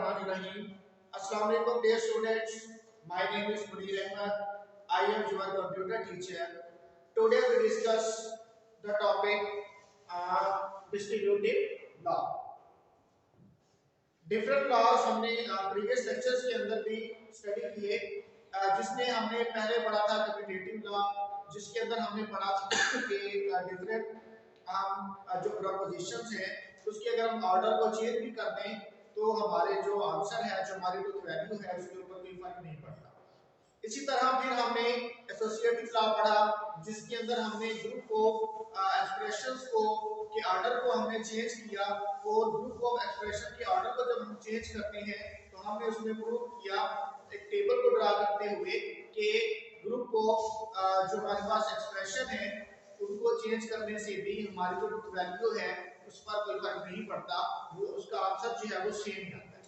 Bismillahirrahmanirrahim. Assalamu alaikum dear students. My name is Munir Ahmed. I am your computer teacher. Today we discuss the topic distributive law. Different laws हमने previous lectures के अंदर भी study किए, जिसमें हमने पहले पढ़ा था कम्यूटेटिव लॉ, जिसके अंदर हमने पढ़ा था कि डिफरेंट जो प्रपोजिशंस हैं उसके अगर हम ऑर्डर को चेंज भी कर दें तो हमारे जो आंसर है, जो हमारी जो वैल्यू है, उसके ऊपर कोई फर्क नहीं पड़ता। इसी तरह फिर हमने एसोसिएटिव लॉ पढ़ा, जिसके अंदर हमने ग्रुप को एक्सप्रेशंस को के ऑर्डर को हमने चेंज किया, और ग्रुप ऑफ एक्सप्रेशन के ऑर्डर को जब हम चेंज करते हैं तो हमने उसमें प्रूव किया एक टेबल को ड्रा करते हुए कि ग्रुप ऑफ जो हमारे पास एक्सप्रेशन है उनको चेंज करने से भी हमारी जो वैल्यू है उस पर कोई फर्क नहीं पड़ता, वो उसका आंसर जो है वो सेम ही आता है।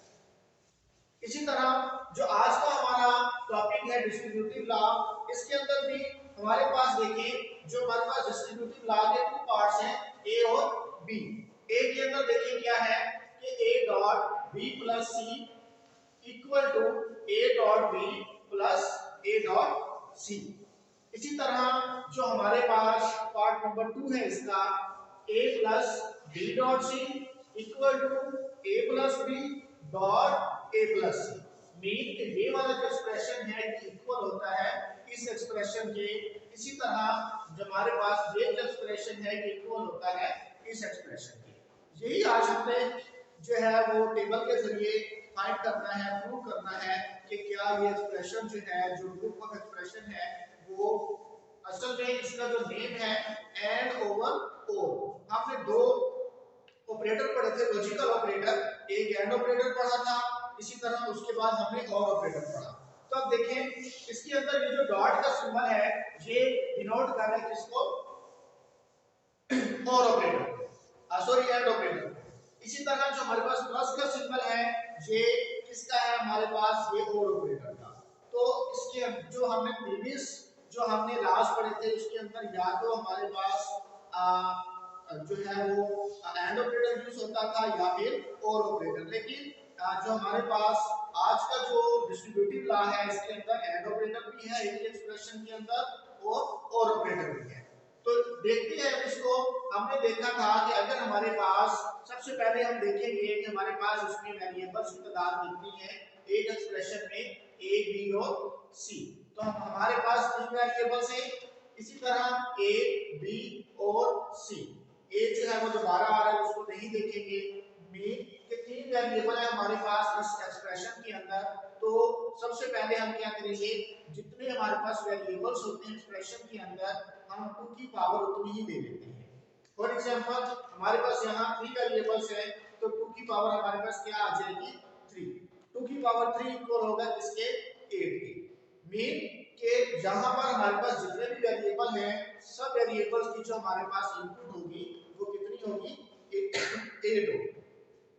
इसी तरह जो आज का हमारा टॉपिक है डिस्ट्रीब्यूटिव लॉ, इसके अंदर भी हमारे पास देखिए जो हमारे पास डिस्ट्रीब्यूटिव लॉ के टू पार्ट्स हैं, ए और बी। ए के अंदर देखिए क्या है कि a dot b plus c equal to a dot b plus a dot c। इसी तरह जो हमारे पास पार्ट नंबर 2 है इसका, a plus b dot c equal to a plus b dot a plus c। Mean कि ये वाला जो एक्सप्रेशन है ये इक्वल होता है इस एक्सप्रेशन के। इसी तरह जो हमारे पास ये जो एक्सप्रेशन है ये इक्वल होता है इस एक्सप्रेशन के। यही आज हमने जो है वो टेबल के जरिए फाइंड करना है, प्रूव करना है कि क्या ये एक्सप्रेशन जो है, जो ग्रुप ऑफ एक्सप्रेशन है, वो असल में इसका जो नेम है एंड ओवर और। हमने दो ऑपरेटर पढ़े थे, लॉजिकल ऑपरेटर, एक एंड ऑपरेटर पढ़ा था, इसी तरह उसके बाद हमने और ऑपरेटर पढ़ा। तो अब देखें इसके अंदर ये जो डॉट का सिंबल है ये डिनोट कर रहा है किसको, और ऑपरेटर, सॉरी एंड ऑपरेटर। इसी तरह जो हमारे पास प्लस का सिंबल है ये किसका है, हमारे पास ये और ऑपरेटर का। तो इसके जो हमने प्रीवियस जो हमने लास्ट पढ़े थे उसके अंदर या तो हमारे पास जो है वो एंड ऑपरेटर यूज होता था या फिर और ऑपरेटर, लेकिन जो हमारे पास आज का जो डिस्ट्रीब्यूटिव लॉ है इसके अंदर एंड ऑपरेटर भी है एक एक्सप्रेशन के अंदर और ऑपरेटर भी है। तो देखते हैं इसको। हमने देखा था कि अगर हमारे पास सबसे पहले हम देखेंगे कि हमारे पास इसमें वेरिएबल्स की तादाद कितनी है एक एक्सप्रेशन में a b और c। तो हमारे पास तीन वेरिएबल्स हैं, इसी तरह a b और c। a जो है वो दोबारा आ रहा है उसको नहीं देखेंगे। b के तीन वेरिएबल है हमारे पास इस एक्सप्रेशन के अंदर। तो सबसे पहले हम क्या करेंगे, जितने हमारे पास वेरिएबल्स होते हैं एक्सप्रेशन के अंदर हम 2 की पावर उतनी ही दे देते हैं। फॉर एग्जांपल हमारे पास यहाँ 3 वेरिएबल्स है तो 2 की पावर हमारे पास क्या आ जाएगी 3। 2 की पावर 3 इक्वल होगा इसके 8 के। मीन के यहाँ पर हमारे पास जितने भी वेरिएबल हैं सब वेरिएबल्स की जो हमारे पास इनपुट होगी वो कितनी होगी 8 होगी।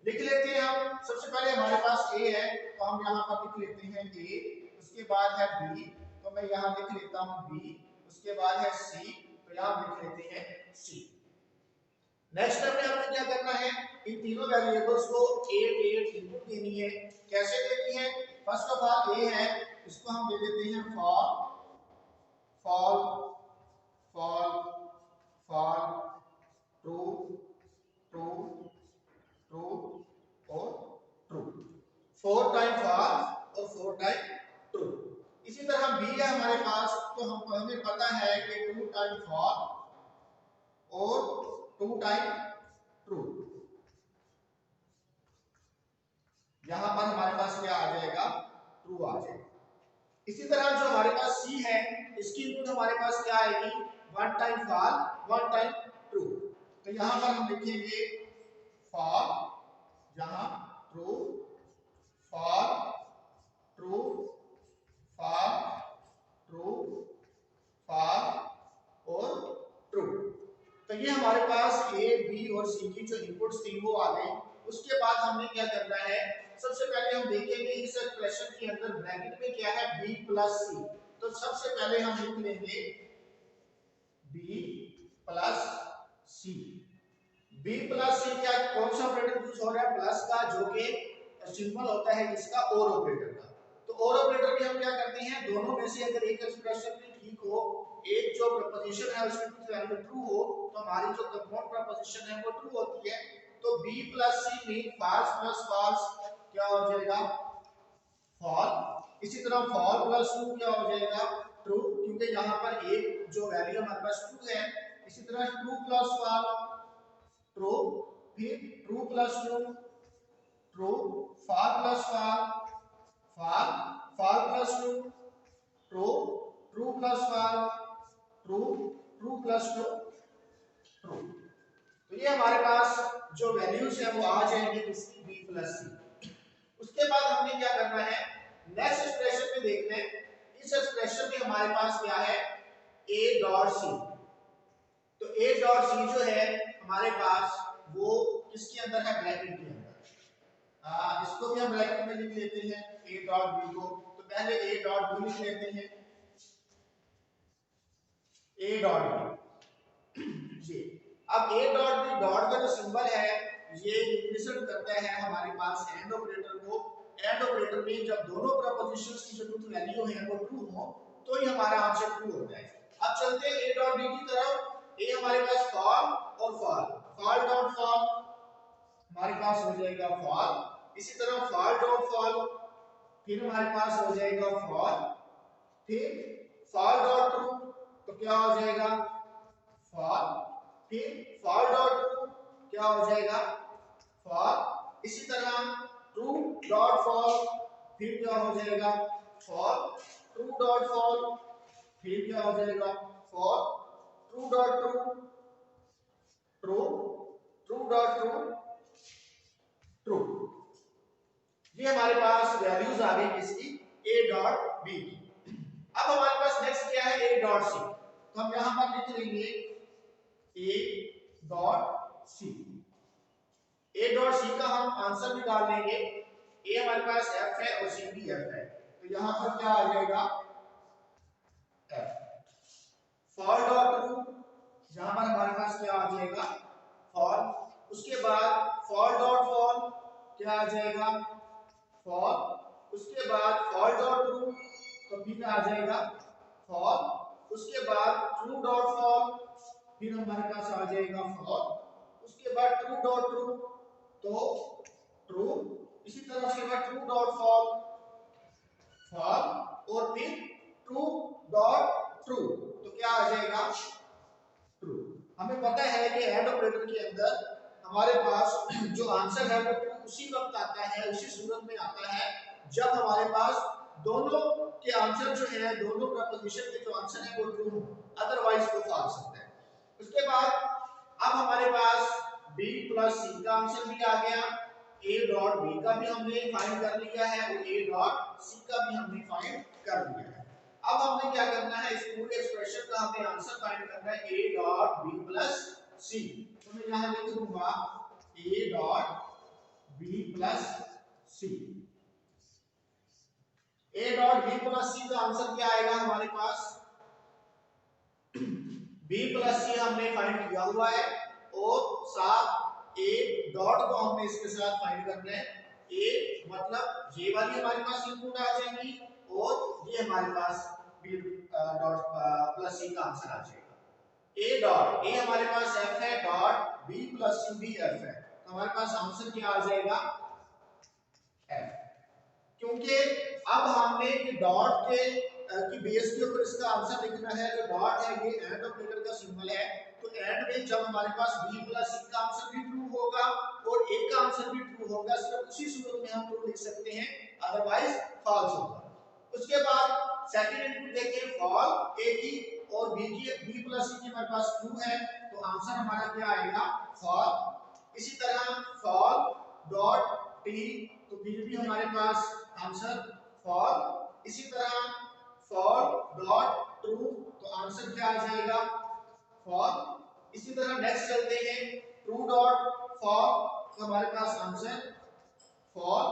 लिख लेते हैं हम। सबसे पहले हमारे पास a है तो हम यहाँ पर लिख लेते हैं a, उसके बाद है b तो मैं यहाँ लिख लेता हूँ b, उसके बाद है c तो यहाँ लिख लेते हैं c। नेक्स्ट स्टेप में हमें क्या करना है, इन तीनों वेरिएबल्स को 8 इनपुट देनी है। कैसे देनी है, फर्स्ट ऑफ ऑल a है इसको हम दे देते हैं fall fall fall true true true और ट्रू, 4 टाइम फॉल और 4 टाइम ट्रू। इसी तरह b है हमारे पास तो हमें पता है कि 2 टाइम फॉल और 2 टाइम ट्रू। यहां पर हमारे पास क्या आ जाएगा, ट्रू आ जाएगा। इसी तरह जो हमारे पास c है इसकी इनपुट हमारे पास क्या आएगी, 1 टाइम फॉल 1 टाइम ट्रू। तो यहां पर हम लिखेंगे फॉल, यहां true fall true fall true fall और ट्रू। तो ये हमारे पास a b और c की जो इनपुट्स थी वो आ गई। उसके बाद हमने क्या करना है, सबसे पहले हम देखेंगे इस एक्सप्रेशन के अंदर ब्रैकेट में क्या है b प्लस c। तो सबसे पहले हम लिख लेंगे b plus c। b plus c क्या कौन सा ऑपरेटर यूज हो रहा है, प्लस का, जो कि सिंबल होता है इसका और ऑपरेटर का। तो और ऑपरेटर भी हम क्या करते हैं, दोनों में से अगर एक एक्सप्रेशन भी ठीक हो, एक जो प्रपोजिशन है उसकी ट्रूथ वैल्यू ट्रू हो, तो हमारी जो कंपाउंड प्रपोजिशन है वो ट्रू होती है। तो b प्लस c में फॉल्स प्लस फॉल्स क्या हो जाएगा, फॉल। इसी तरह फॉल प्लस ट्रू क्या हो जाएगा, ट्रू, क्योंकि यहाँ पर एक जो वैल्यू हमारे पास ट्रू है। इसी तरह ट्रू प्लस फॉल ट्रू, फिर true plus true true, fall plus fall fall, fall plus true true, true plus fall true, true plus true true. तो ये हमारे पास जो वैल्यूज है वो आ जाएंगे किसकी, b प्लस सी। उसके बाद हमने क्या करना है, नेक्स्ट एक्सप्रेशन में देखते हैं। इस एक्सप्रेशन में हमारे पास क्या है, a डॉट सी। तो a डॉट सी जो है हमारे पास वो किसके अंदर है, ब्रैकेट के अंदर। इसको भी हम ब्रैकेट में लिख लेते हैं a डॉट b को। तो पहले a डॉट b लिख लेते हैं, a डॉट b जी। अब a डॉट b, डॉट का जो सिंबल है ये रिप्रेजेंट करता है हमारे पास एंड ऑपरेटर को। एंड ऑपरेटर में जब दोनों प्रपोजिशंस की जो ट्रूथ वैल्यू है वो ट्रू हो तो ही हमारा आंसर ट्रू होता है। अब चलते हैं a डॉट b की तरफ। a हमारे पास फॉल और फॉल, फॉल डॉट फॉल हमारे पास हो जाएगा फॉल। इसी तरह फॉल डॉट फॉल, फिर हमारे पास हो जाएगा फॉल, फिर फॉल डॉट ट्रू, तो क्या हो जाएगा फॉल, फिर फॉल डॉट ट्रू क्या हो जाएगा फॉल। इसी तरह ट्रू डॉट फॉल, फिर क्या हो जाएगा फॉल, ट्रू डॉट फॉल, फिर क्या हो जाएगा fall, true dot true true, true dot true true. ये हमारे पास वैल्यूज आ गई किसकी, a डॉट b की। अब हमारे पास नेक्स्ट क्या है, a डॉट c। तो हम यहां पर लिख लेंगे a dot c। a dot c का हम आंसर निकाल लेंगे। a हमारे पास f है और c भी f है, तो यहां पर क्या आ जाएगा f। फॉल डॉट ट्रू, यहां पर हमारे पास क्या आ जाएगा फॉल। उसके बाद फॉल डॉट फॉल क्या आ जाएगा फॉल। उसके बाद फॉल डॉट ट्रू, तो फिर आ जाएगा फॉल। उसके बाद ट्रू डॉट फॉल, फिर हमारे पास आ जाएगा फॉल। उसके बाद ट्रू डॉट ट्रू, तो ट्रू। इसी तरह से बाद ट्रू डॉट फॉल फॉल, और फिर ट्रू डॉट ट्रू, तो क्या आ जाएगा ट्रू। हमें पता है कि एंड ऑपरेटर के अंदर हमारे पास जो आंसर है वो ट्रू उसी वक्त आता है, उसी सूरत में आता है जब हमारे पास दोनों के आंसर जो है, दोनों प्रपोजिशन के जो आंसर है वो ट्रू हो, अदरवाइज वो फॉल्स होता है। उसके बाद अब हमारे पास b प्लस c का आंसर भी आ गया, a डॉट b का भी हमने फाइंड कर लिया है और a डॉट c का भी हमने फाइंड कर लिया है। अब हमें क्या करना है, इस पूरे एक्सप्रेशन का हमें आंसर फाइंड करना है a dot b plus c। तो मैं यहां लिख दूंगा a dot b plus c। a dot b plus c का आंसर क्या आएगा हमारे पास, b प्लस c हमने फाइंड किया हुआ है और साथ a डॉट को हमने इसके साथ फाइंड करना है। a मतलब ये वाली हमारे पास इनपुट आ जाएगी और ये हमारे पास b डॉट प्लस c का आंसर आ जाएगा। a डॉट, a हमारे पास f है, डॉट b प्लस c भी f है, तो हमारे पास आंसर क्या आ जाएगा f। क्योंकि अब हमने ये डॉट के की बेस के ऊपर इसका आंसर लिखना है। जो डॉट है ये एंड ऑपरेटर का सिंबल है, तो एंड में जब हमारे पास b प्लस c का आंसर भी ट्रू होगा और a का आंसर भी ट्रू होगा, सिर्फ उसी सूरत में हम ट्रू लिख सकते हैं, अदरवाइज फॉल्स होगा। उसके बाद सेकंड इनपुट देखें फॉल a की और b की, b प्लस c की हमारे पास ट्रू है, तो आंसर हमारा क्या आएगा फॉल। इसी तरह फॉल डॉट t, तो फिर भी हमारे पास आंसर फॉल। इसी तरह फॉल डॉट ट्रू, तो आंसर क्या आ जाएगा फॉल। इसी तरह नेक्स्ट चलते हैं ट्रू डॉट फॉल, तो हमारे पास आंसर फॉल।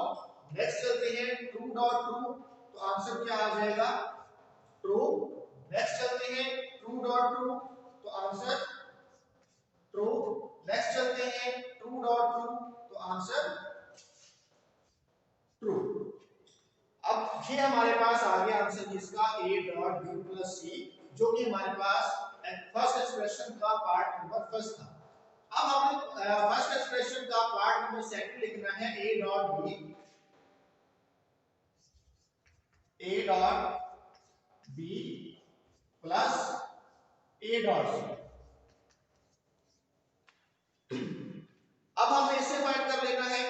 नेक्स्ट चलते हैं ट्रू डॉट ट्रू, तो आंसर क्या आ जाएगा ट्रू। नेक्स्ट चलते हैं ट्रू डॉट ट्रू, तो आंसर ट्रू। नेक्स्ट चलते हैं ट्रू डॉट ट्रू, तो आंसर ट्रू। अब ये हमारे पास आ गया आंसर किसका, a dot b plus c, जो कि हमारे पास फर्स्ट एक्सप्रेशन का पार्ट नंबर फर्स्ट था। अब हमें फर्स्ट एक्सप्रेशन का पार्ट नंबर सेकंड लिखना है, a dot b plus a dot c। अब हमें इससे फाइंड कर लेना है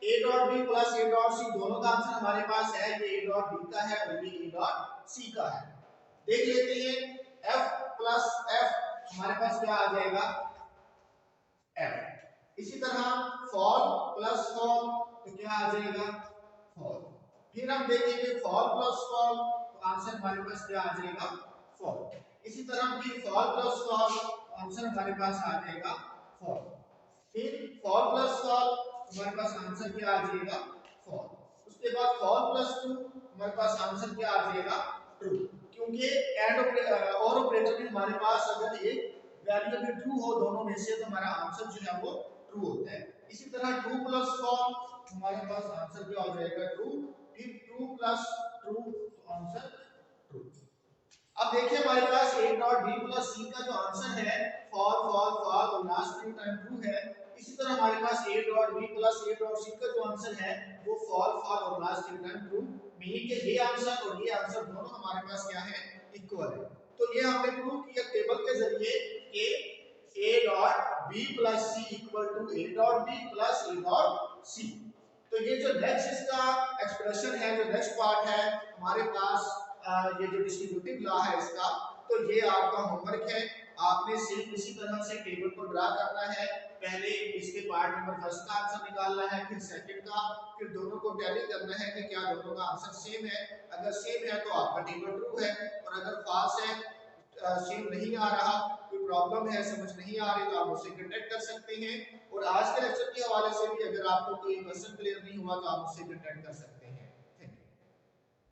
a dot b plus a dot c, दोनों का आंसर हमारे पास है, ये a डॉट b का है और ये a डॉट c का है। देख लेते हैं f प्लस f हमारे पास क्या आ जाएगा, f। इसी तरह फॉल प्लस फॉल तो क्या आ जाएगा, फॉल। फिर हम देखेंगे फॉल प्लस फॉल तो आंसर हमारे पास क्या आ जाएगा, फॉल। इसी तरह फिर फॉल प्लस फॉल तो आंसर हमारे पास आ जाएगा, फॉल। फिर फॉल प्लस फॉल हमारे पास आंसर क्या आ जाएगा, फॉल। उसके बाद फॉल प्लस ट्रू हमारे पास आंसर क्या आ जाएगा, ट्रू। क्योंकि एंड और ऑपरेटर में हमारे पास अगर एक वेरिएबल ट्रू हो दोनों में से तो हमारा आंसर जो है वो ट्रू होता है। इसी तरह ट्रू प्लस फॉल हमारे पास आंसर क्या हो जाएगा, ट्रू। फिर true plus true answer true. अब देखिए हमारे पास a dot b plus c का जो आंसर है फॉल फॉल फॉल और लास्ट थ्री टाइम ट्रू है। इसी तरह हमारे पास a dot b plus a dot c का जो आंसर है वो फॉल फॉल और last three time true, meaning के ये आंसर और ये आंसर दोनों हमारे पास क्या है, इक्वल है। तो ये हमने प्रूव किया टेबल के जरिए कि a dot b plus c equal to a dot b plus a dot c। तो ये जो नेक्स्ट इसका एक्सप्रेशन है, जो नेक्स्ट पार्ट है हमारे पास ये जो डिस्ट्रीब्यूटिव लॉ है इसका, तो ये आपका होमवर्क है। आपने सेम इसी तरह से टेबल को ड्रा करना है। पहले इसके पार्ट नंबर फर्स्ट का आंसर निकालना है, फिर सेकंड का, फिर दोनों को टैली करना है कि क्या दोनों का आंसर सेम है। अगर सेम है तो आपका टेबल ट्रू है, और अगर फॉल्स है, सेम नहीं आ रहा, कोई प्रॉब्लम है, समझ नहीं आ रही, तो आप मुझसे कांटेक्ट कर सकते हैं। और आज के लेक्चर के हवाले से भी अगर आपको कोई क्वेश्चन क्लियर नहीं हुआ तो आप मुझसे कांटेक्ट कर सकते हैं।